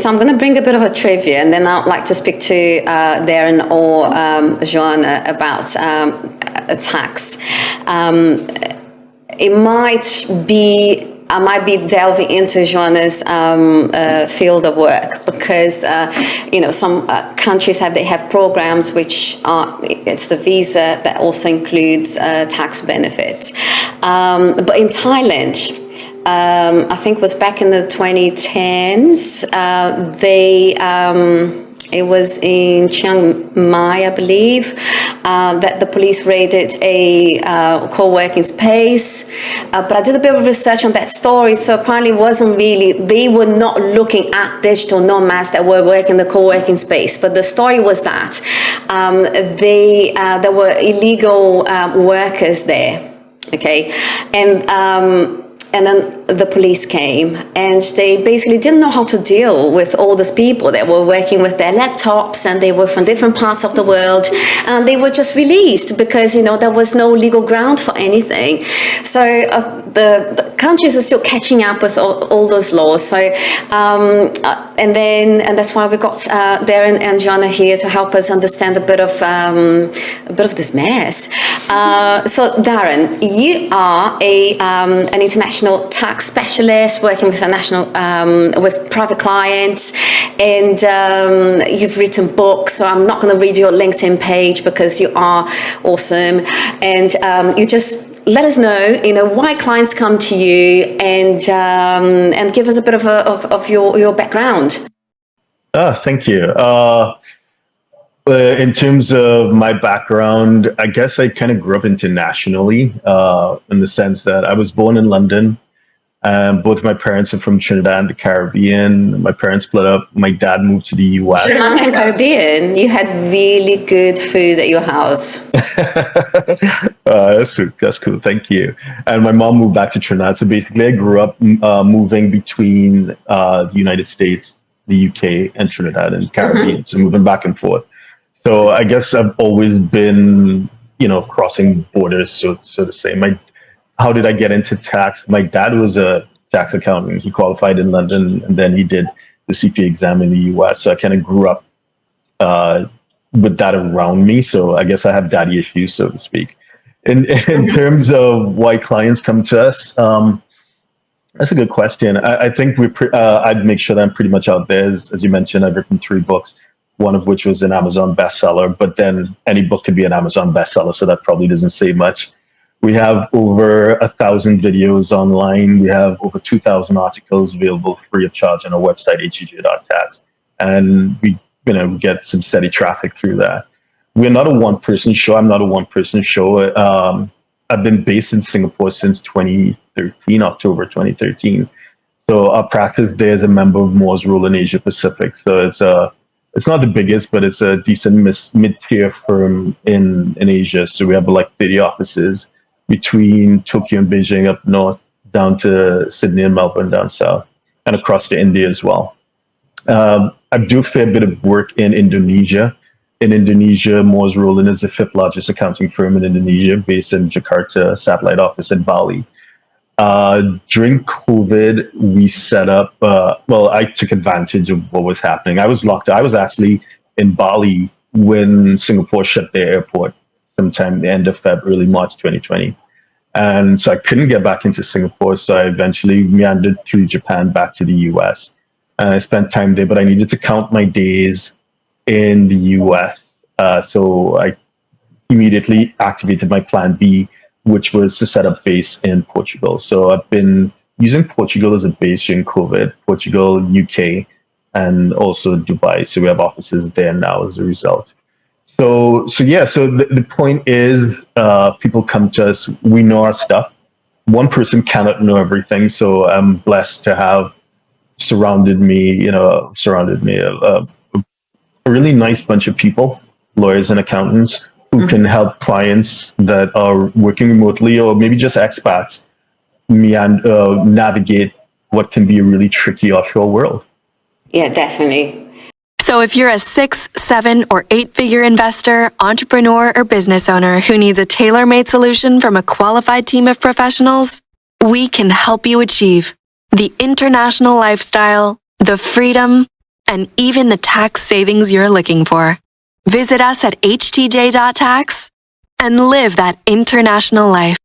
so I'm going to bring a bit of a trivia, and then I'd like to speak to Darren or Joanna about tax. I might be delving into Joanna's field of work, because some countries have programs which it's the visa that also includes tax benefits. But in Thailand, I think it was back in the 2010s, it was in Chiang Mai, I believe, that the police raided a co-working space. But I did a bit of research on that story, so apparently it wasn't really, they were not looking at digital nomads that were working in the co-working space. But the story was that there were illegal workers there, okay? And then the police came, and they basically didn't know how to deal with all these people that were working with their laptops, and they were from different parts of the world, and they were just released because, there was no legal ground for anything. So the countries are still catching up with all those laws. So, and that's why we got Darren and Joanna here to help us understand a bit of this mess. So Darren, you are an international tax specialist working with with private clients, and you've written books. So I'm not going to read your LinkedIn page because you are awesome, and you just let us know, why clients come to you, and give us a bit of your background. Thank you. In terms of my background, I guess I kind of grew up internationally, in the sense that I was born in London. Both my parents are from Trinidad and the Caribbean. My parents split up. My dad moved to the US. Sri Lankan Caribbean, you had really good food at your house. That's cool. Thank you. And my mom moved back to Trinidad. So basically, I grew up moving between the United States, the UK, and Trinidad and Caribbean. So moving back and forth. So I guess I've always been, crossing borders, so to say. How did I get into tax? My dad was a tax accountant. He qualified in London, and then he did the CPA exam in the US. So I kind of grew up with that around me. So I guess I have daddy issues, so to speak. In terms of why clients come to us, that's a good question. I think I'd make sure that I'm pretty much out there. As you mentioned, I've written 3 books, one of which was an Amazon bestseller, but then any book could be an Amazon bestseller, so that probably doesn't say much. We have over 1,000 videos online. We have over 2,000 articles available free of charge on our website, hej.tax. And we get some steady traffic through that. We're not a one-person show. I'm not a one-person show. I've been based in Singapore since 2013, October 2013. So our practice there is a member of Moore's Rule in Asia Pacific. So it's not the biggest, but it's a decent mid-tier firm in Asia. So we have like 30 offices between Tokyo and Beijing up north, down to Sydney and Melbourne down south, and across to India as well. I do a fair bit of work in Indonesia. In Indonesia, Moore's Rule is the 5th largest accounting firm in Indonesia, based in Jakarta, satellite office in Bali. During COVID, we set up, I took advantage of what was happening. I was locked. I was actually in Bali when Singapore shut their airport sometime the end of February, early March 2020. And so I couldn't get back into Singapore. So I eventually meandered through Japan back to the US. And I spent time there, but I needed to count my days in the US. So I immediately activated my plan B, which was to set up base in Portugal. So I've been using Portugal as a base during COVID, Portugal, UK, and also Dubai. So we have offices there now as a result. So the point is, people come to us, we know our stuff. One person cannot know everything. So I'm blessed to have surrounded me a really nice bunch of people, lawyers and accountants, who can help clients that are working remotely or maybe just expats navigate what can be a really tricky offshore world. Yeah, definitely. So if you're a 6, 7, or 8-figure investor, entrepreneur, or business owner who needs a tailor-made solution from a qualified team of professionals, we can help you achieve the international lifestyle, the freedom, and even the tax savings you're looking for. Visit us at htj.tax and live that international life.